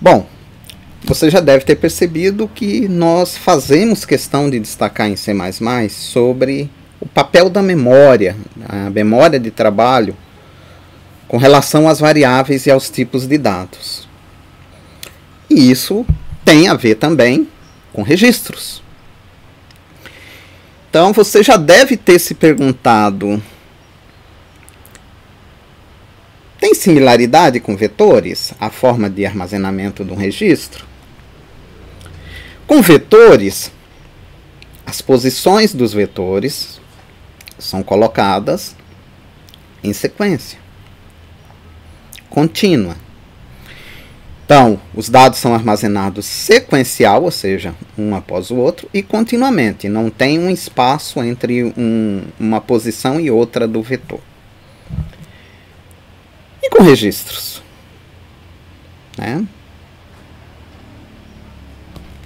Bom, você já deve ter percebido que nós fazemos questão de destacar em C++ sobre o papel da memória, a memória de trabalho, com relação às variáveis e aos tipos de dados. E isso tem a ver também com registros. Então você já deve ter se perguntado: tem similaridade com vetores, a forma de armazenamento de um registro? Com vetores, as posições dos vetores são colocadas em sequência contínua. Então, os dados são armazenados sequencial, ou seja, um após o outro, e continuamente. Não tem um espaço entre uma posição e outra do vetor. E com registros? Né?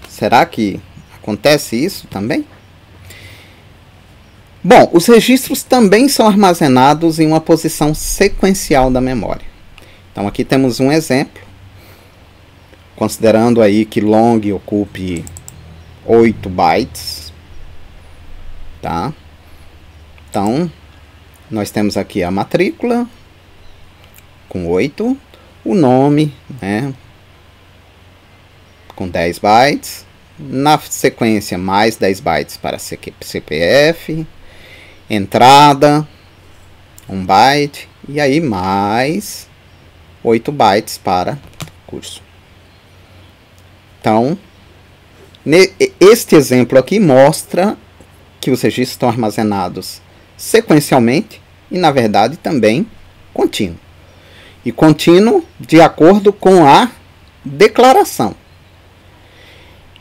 Será que acontece isso também? Bom, os registros também são armazenados em uma posição sequencial da memória. Então aqui temos um exemplo, considerando aí que long ocupe 8 bytes, tá? Então, nós temos aqui a matrícula com 8, o nome, né, com 10 bytes, na sequência mais 10 bytes para CPF, entrada, 1 byte, e aí mais 8 bytes para curso. Então, este exemplo aqui mostra que os registros estão armazenados sequencialmente e, na verdade, também contínuo. E contínuo de acordo com a declaração.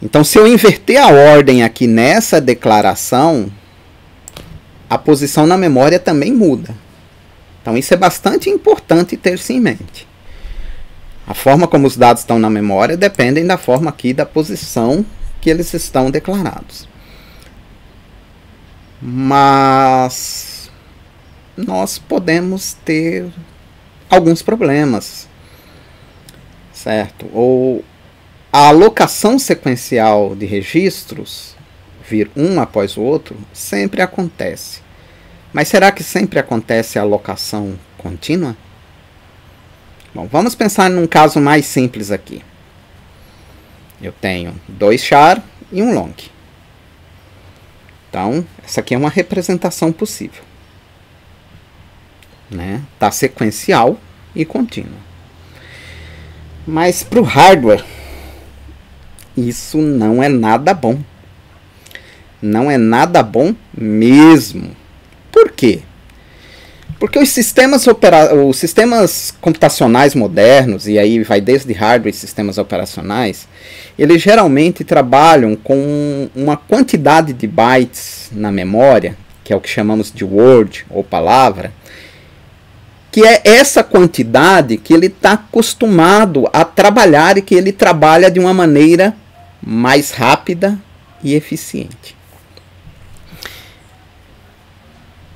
Então, se eu inverter a ordem aqui nessa declaração, a posição na memória também muda. Então, isso é bastante importante ter-se em mente. A forma como os dados estão na memória dependem da forma aqui da posição que eles estão declarados. Mas nós podemos ter alguns problemas, certo? Ou a alocação sequencial de registros, vir um após o outro, sempre acontece. Mas será que sempre acontece a alocação contínua? Bom, vamos pensar num caso mais simples aqui. Eu tenho 2 char e um long. Então, essa aqui é uma representação possível. Né? Tá sequencial e contínua. Mas para o hardware, isso não é nada bom. Não é nada bom mesmo. Por quê? Porque os sistemas computacionais modernos, e aí vai desde hardware e sistemas operacionais, eles geralmente trabalham com uma quantidade de bytes na memória, que é o que chamamos de word ou palavra, que é essa quantidade que ele está acostumado a trabalhar e que ele trabalha de uma maneira mais rápida e eficiente.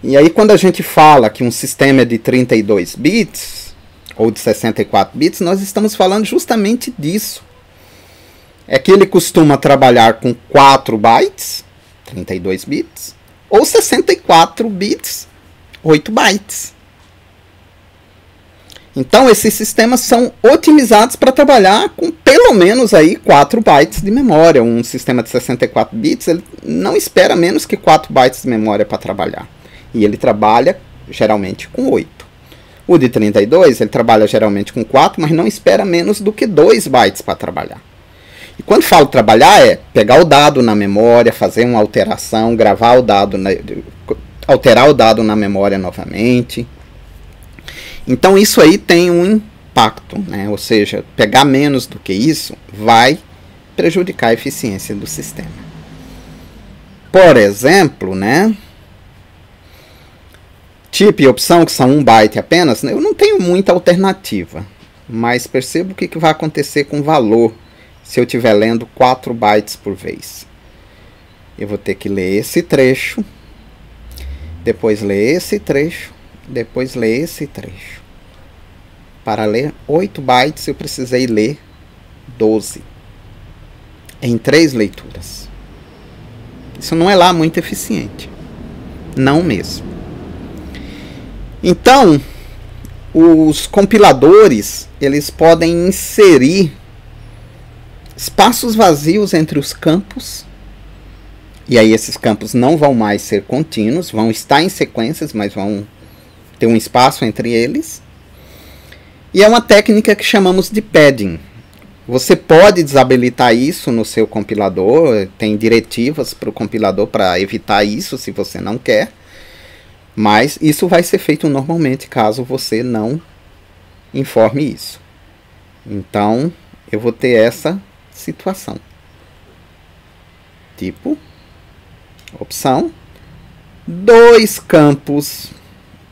E aí quando a gente fala que um sistema é de 32 bits ou de 64 bits, nós estamos falando justamente disso. É que ele costuma trabalhar com 4 bytes, 32 bits, ou 64 bits, 8 bytes. Então esses sistemas são otimizados para trabalhar com pelo menos aí 4 bytes de memória. Um sistema de 64 bits ele não espera menos que 4 bytes de memória para trabalhar. E ele trabalha geralmente com 8. O de 32, ele trabalha geralmente com 4, mas não espera menos do que 2 bytes para trabalhar. E quando falo trabalhar, é pegar o dado na memória, fazer uma alteração, gravar o dado, alterar o dado na memória novamente. Então isso aí tem um impacto, né? Ou seja, pegar menos do que isso vai prejudicar a eficiência do sistema. Por exemplo, né? Tipo e opção, que são 1 byte apenas, eu não tenho muita alternativa. Mas percebo o que vai acontecer com o valor se eu estiver lendo 4 bytes por vez. Eu vou ter que ler esse trecho, depois ler esse trecho, depois ler esse trecho. Para ler 8 bytes eu precisei ler 12. Em 3 leituras. Isso não é lá muito eficiente. Não mesmo. Então, os compiladores, eles podem inserir espaços vazios entre os campos. E aí esses campos não vão mais ser contínuos, vão estar em sequências, mas vão ter um espaço entre eles. E é uma técnica que chamamos de padding. Você pode desabilitar isso no seu compilador, tem diretivas para o compilador para evitar isso, se você não quer. Mas isso vai ser feito normalmente, caso você não informe isso. Então, eu vou ter essa situação. Tipo, opção, 2 campos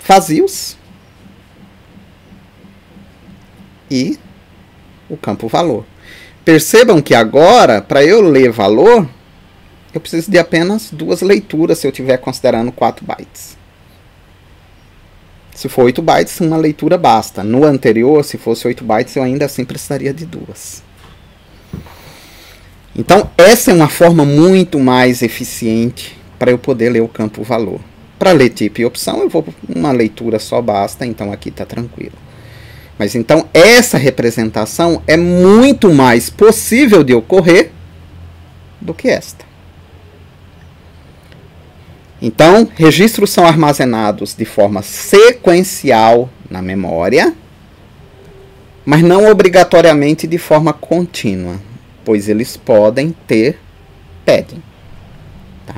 vazios e o campo valor. Percebam que agora, para eu ler valor, eu preciso de apenas 2 leituras se eu estiver considerando 4 bytes. Se for 8 bytes, uma leitura basta. No anterior, se fosse 8 bytes, eu ainda assim precisaria de 2. Então, essa é uma forma muito mais eficiente para eu poder ler o campo valor. Para ler tipo e opção, eu vou uma leitura só basta, então aqui está tranquilo. Mas então, essa representação é muito mais possível de ocorrer do que esta. Então, registros são armazenados de forma sequencial na memória, mas não obrigatoriamente de forma contínua, pois eles podem ter padding. Tá?